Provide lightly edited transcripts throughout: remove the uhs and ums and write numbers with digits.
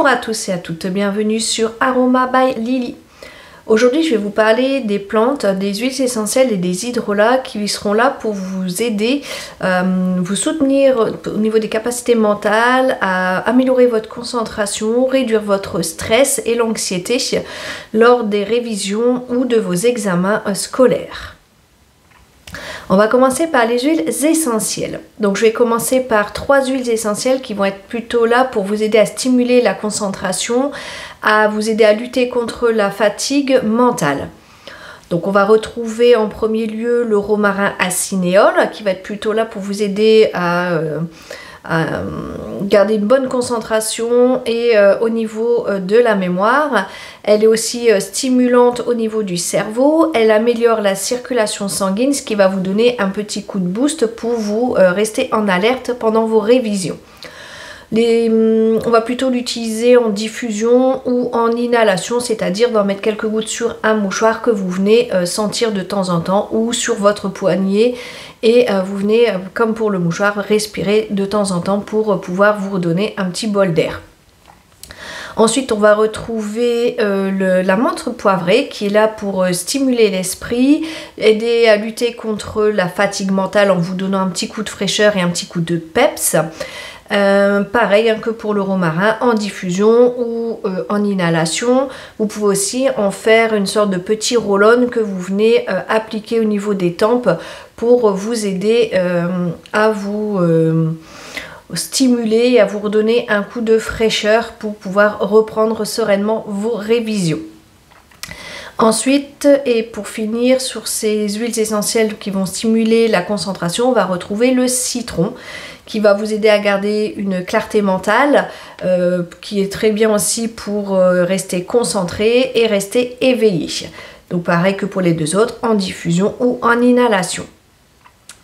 Bonjour à tous et à toutes, bienvenue sur Aroma by Lily. Aujourd'hui je vais vous parler des plantes, des huiles essentielles et des hydrolats qui seront là pour vous aider, vous soutenir au niveau des capacités mentales, à améliorer votre concentration, réduire votre stress et l'anxiété lors des révisions ou de vos examens scolaires. On va commencer par les huiles essentielles. Donc je vais commencer par 3 huiles essentielles qui vont être plutôt là pour vous aider à stimuler la concentration, à vous aider à lutter contre la fatigue mentale. Donc on va retrouver en premier lieu le romarin à cinéole qui va être plutôt là pour vous aider à garder une bonne concentration et au niveau de la mémoire. Elle est aussi stimulante au niveau du cerveau, elle améliore la circulation sanguine, ce qui va vous donner un petit coup de boost pour vous rester en alerte pendant vos révisions. On va plutôt l'utiliser en diffusion ou en inhalation, c'est-à-dire d'en mettre quelques gouttes sur un mouchoir que vous venez sentir de temps en temps ou sur votre poignet et vous venez, comme pour le mouchoir, respirer de temps en temps pour pouvoir vous redonner un petit bol d'air. Ensuite, on va retrouver la menthe poivrée qui est là pour stimuler l'esprit, aider à lutter contre la fatigue mentale en vous donnant un petit coup de fraîcheur et un petit coup de peps. Pareil que pour le romarin, en diffusion ou en inhalation. Vous pouvez aussi en faire une sorte de petit roll-on que vous venez appliquer au niveau des tempes pour vous aider à vous stimuler et à vous redonner un coup de fraîcheur pour pouvoir reprendre sereinement vos révisions. Ensuite, et pour finir sur ces huiles essentielles qui vont stimuler la concentration, on va retrouver le citron qui va vous aider à garder une clarté mentale, qui est très bien aussi pour rester concentré et rester éveillé. Donc pareil que pour les deux autres, en diffusion ou en inhalation.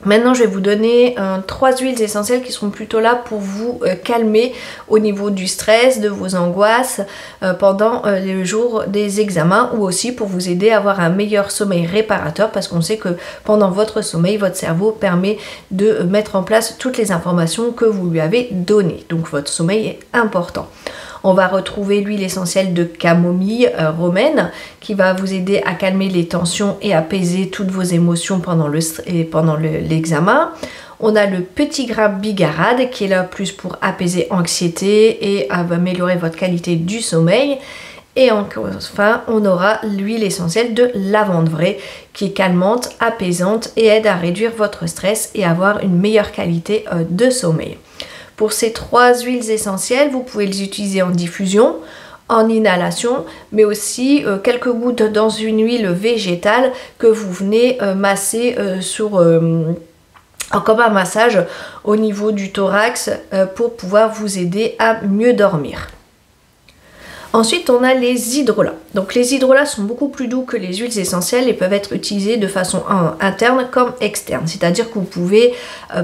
Maintenant, je vais vous donner 3 huiles essentielles qui seront plutôt là pour vous calmer au niveau du stress, de vos angoisses pendant les jours des examens ou aussi pour vous aider à avoir un meilleur sommeil réparateur parce qu'on sait que pendant votre sommeil, votre cerveau permet de mettre en place toutes les informations que vous lui avez données. Donc votre sommeil est important. On va retrouver l'huile essentielle de camomille romaine qui va vous aider à calmer les tensions et apaiser toutes vos émotions pendant l'examen. On a le petit grain bigarade qui est là plus pour apaiser l'anxiété et améliorer votre qualité du sommeil. Et enfin, on aura l'huile essentielle de lavande vraie qui est calmante, apaisante et aide à réduire votre stress et avoir une meilleure qualité de sommeil. Pour ces 3 huiles essentielles, vous pouvez les utiliser en diffusion, en inhalation, mais aussi quelques gouttes dans une huile végétale que vous venez masser comme un massage au niveau du thorax pour pouvoir vous aider à mieux dormir. Ensuite, on a les hydrolats. Donc les hydrolats sont beaucoup plus doux que les huiles essentielles et peuvent être utilisés de façon interne comme externe. C'est-à-dire que vous pouvez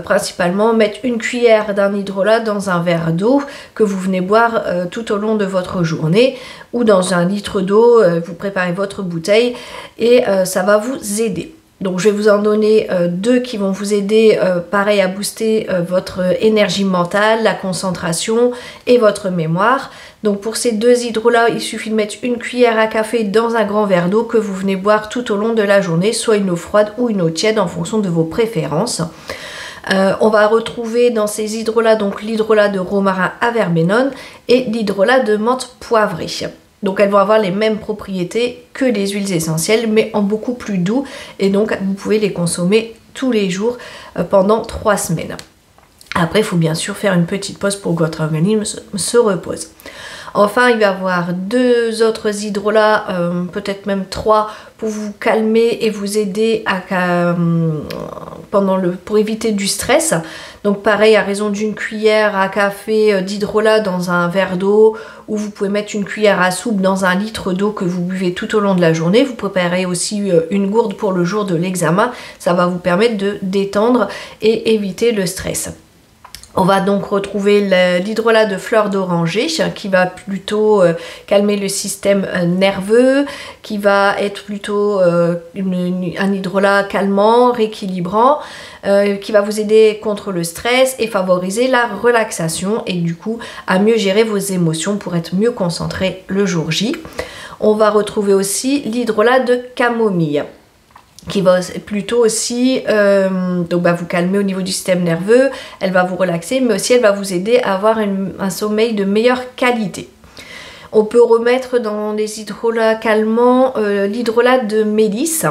principalement mettre une cuillère d'un hydrolat dans un verre d'eau que vous venez boire tout au long de votre journée ou dans un litre d'eau, vous préparez votre bouteille et ça va vous aider. Donc je vais vous en donner 2 qui vont vous aider pareil à booster votre énergie mentale, la concentration et votre mémoire. Donc pour ces 2 hydrolats, il suffit de mettre une cuillère à café dans un grand verre d'eau que vous venez boire tout au long de la journée, soit une eau froide ou une eau tiède en fonction de vos préférences. On va retrouver dans ces hydrolats donc l'hydrolat de romarin à verbenone et l'hydrolat de menthe poivrée. Donc elles vont avoir les mêmes propriétés que les huiles essentielles mais en beaucoup plus doux et donc vous pouvez les consommer tous les jours pendant 3 semaines. Après il faut bien sûr faire une petite pause pour que votre organisme se repose. Enfin, il va y avoir 2 autres hydrolats, peut-être même 3, pour vous calmer et vous aider pour éviter du stress. Donc pareil, à raison d'une cuillère à café d'hydrolat dans un verre d'eau, ou vous pouvez mettre une cuillère à soupe dans un litre d'eau que vous buvez tout au long de la journée. Vous préparez aussi une gourde pour le jour de l'examen. Ça va vous permettre de détendre et éviter le stress. On va donc retrouver l'hydrolat de fleur d'oranger qui va plutôt calmer le système nerveux, qui va être plutôt un hydrolat calmant, rééquilibrant, qui va vous aider contre le stress et favoriser la relaxation et du coup à mieux gérer vos émotions pour être mieux concentré le jour J. On va retrouver aussi l'hydrolat de camomille, qui va plutôt aussi donc vous calmer au niveau du système nerveux, elle va vous relaxer, mais aussi elle va vous aider à avoir un sommeil de meilleure qualité. On peut remettre dans les hydrolats calmants l'hydrolat de mélisse,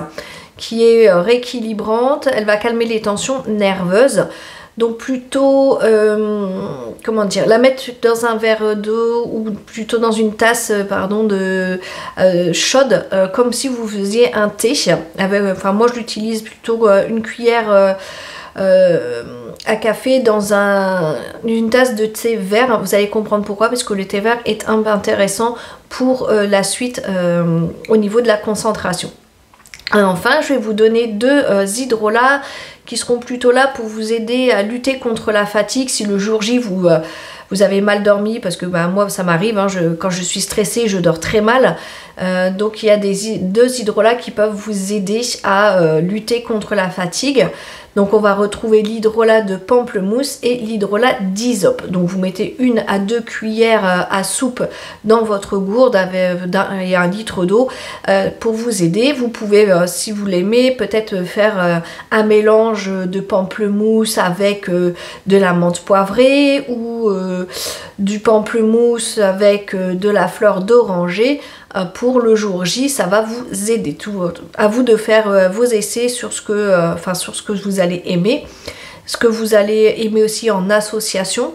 qui est rééquilibrante, elle va calmer les tensions nerveuses. Donc plutôt, comment dire, la mettre dans un verre d'eau ou plutôt dans une tasse, chaude, comme si vous faisiez un thé. Enfin moi je l'utilise plutôt une cuillère à café dans une tasse de thé vert. Vous allez comprendre pourquoi, parce que le thé vert est intéressant pour la suite au niveau de la concentration. Enfin, je vais vous donner deux hydrolats qui seront plutôt là pour vous aider à lutter contre la fatigue si le jour J vous avez mal dormi, parce que moi ça m'arrive, hein, quand je suis stressée je dors très mal, donc il y a deux hydrolats qui peuvent vous aider à lutter contre la fatigue. Donc on va retrouver l'hydrolat de pamplemousse et l'hydrolat d'hysope. Donc vous mettez 1 à 2 cuillères à soupe dans votre gourde avec et 1 litre d'eau pour vous aider. Vous pouvez, si vous l'aimez, peut-être faire un mélange de pamplemousse avec de la menthe poivrée ou du pamplemousse avec de la fleur d'oranger. Pour le jour J, ça va vous aider. À vous de faire vos essais sur ce que vous allez aimer, ce que vous allez aimer aussi en association.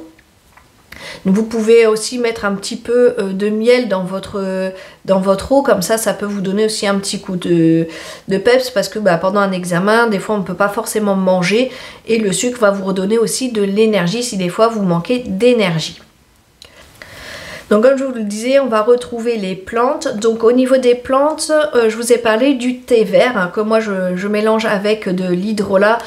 Vous pouvez aussi mettre un petit peu de miel dans votre eau, comme ça peut vous donner aussi un petit coup de peps, parce que pendant un examen, des fois on ne peut pas forcément manger et le sucre va vous redonner aussi de l'énergie si des fois vous manquez d'énergie. Donc comme je vous le disais, on va retrouver les plantes. Donc au niveau des plantes, je vous ai parlé du thé vert, hein, que moi je mélange avec de l'hydrolat,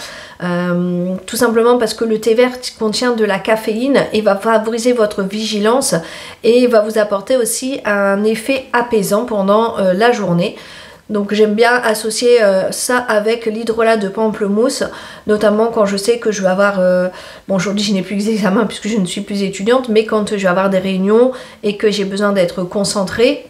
tout simplement parce que le thé vert contient de la caféine et va favoriser votre vigilance et va vous apporter aussi un effet apaisant pendant la journée. Donc j'aime bien associer ça avec l'hydrolat de pamplemousse, notamment quand je sais que je vais avoir, bon aujourd'hui je n'ai plus d'examen puisque je ne suis plus étudiante, mais quand je vais avoir des réunions et que j'ai besoin d'être concentrée,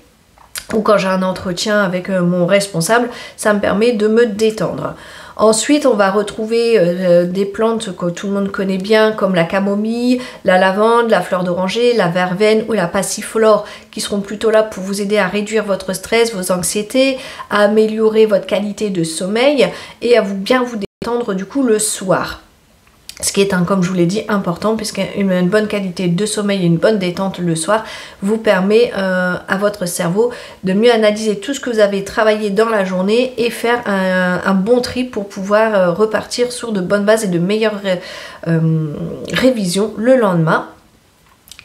ou quand j'ai un entretien avec mon responsable, ça me permet de me détendre. Ensuite, on va retrouver des plantes que tout le monde connaît bien, comme la camomille, la lavande, la fleur d'oranger, la verveine ou la passiflore, qui seront plutôt là pour vous aider à réduire votre stress, vos anxiétés, à améliorer votre qualité de sommeil et à bien vous détendre du coup le soir. Ce qui est, comme je vous l'ai dit, important, puisqu'une bonne qualité de sommeil et une bonne détente le soir vous permet à votre cerveau de mieux analyser tout ce que vous avez travaillé dans la journée et faire un bon tri pour pouvoir repartir sur de bonnes bases et de meilleures révisions le lendemain.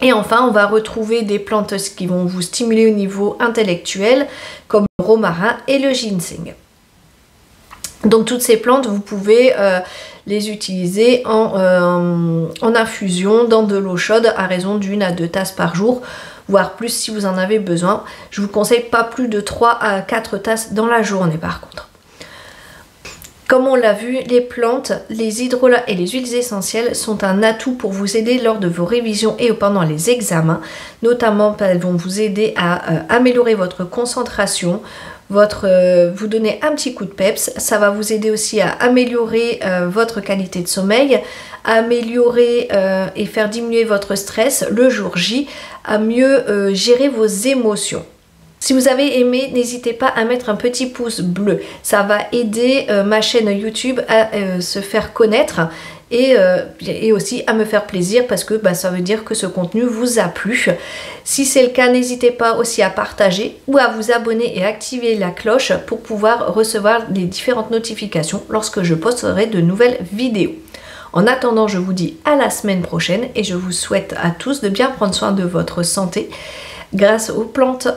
Et enfin, on va retrouver des plantes qui vont vous stimuler au niveau intellectuel, comme le romarin et le ginseng. Donc toutes ces plantes, vous pouvez les utiliser en infusion dans de l'eau chaude à raison d'1 à 2 tasses par jour, voire plus si vous en avez besoin. Je vous conseille pas plus de 3 à 4 tasses dans la journée par contre. Comme on l'a vu, les plantes, les hydrolats et les huiles essentielles sont un atout pour vous aider lors de vos révisions et pendant les examens. Notamment, elles vont vous aider à améliorer votre concentration, vous donner un petit coup de peps. Ça va vous aider aussi à améliorer votre qualité de sommeil, à améliorer et faire diminuer votre stress le jour J, à mieux gérer vos émotions. Si vous avez aimé, n'hésitez pas à mettre un petit pouce bleu. Ça va aider ma chaîne YouTube à se faire connaître et aussi à me faire plaisir parce que ça veut dire que ce contenu vous a plu. Si c'est le cas, n'hésitez pas aussi à partager ou à vous abonner et activer la cloche pour pouvoir recevoir les différentes notifications lorsque je posterai de nouvelles vidéos. En attendant, je vous dis à la semaine prochaine et je vous souhaite à tous de bien prendre soin de votre santé grâce aux plantes.